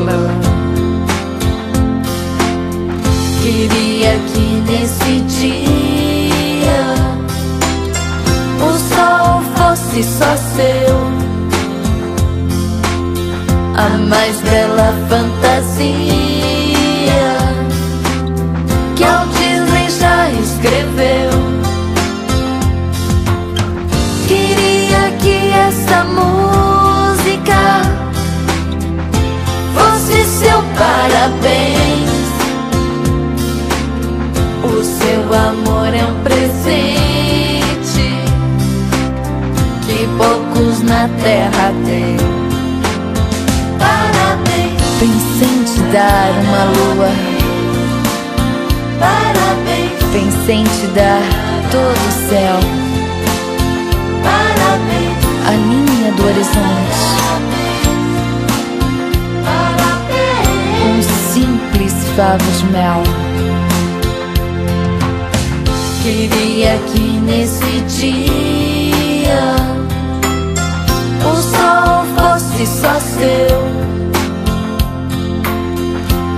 estrela. Queria que nesse dia o sol fosse só seu, a mais bela fantasia que Walt Disney já escreveu. Queria que essa música fosse seu parabéns. O seu amor é um presente que poucos na terra têm. Parabéns. Pensei em te dar uma lua, Parabéns. pensei em te dar todo o céu, Parabéns. a linha do horizonte, Parabéns. simples favo de mel. Queria que nesse dia o sol fosse só seu,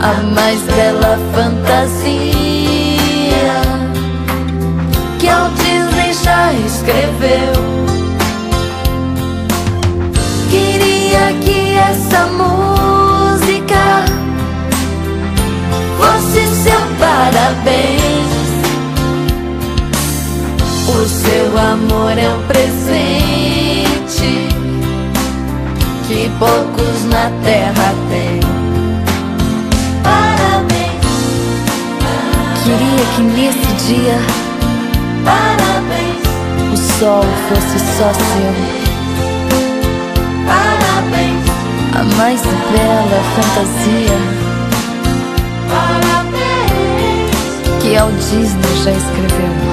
a mais bela fantasia que Walt Disney já escreveu. Queria que essa música fosse seu parabéns. O seu amor é um presente que poucos na terra têm. Parabéns. Queria que nesse dia Parabéns. o sol fosse só seu, Parabéns. a mais bela fantasia Parabéns. que Walt Disney já escreveu.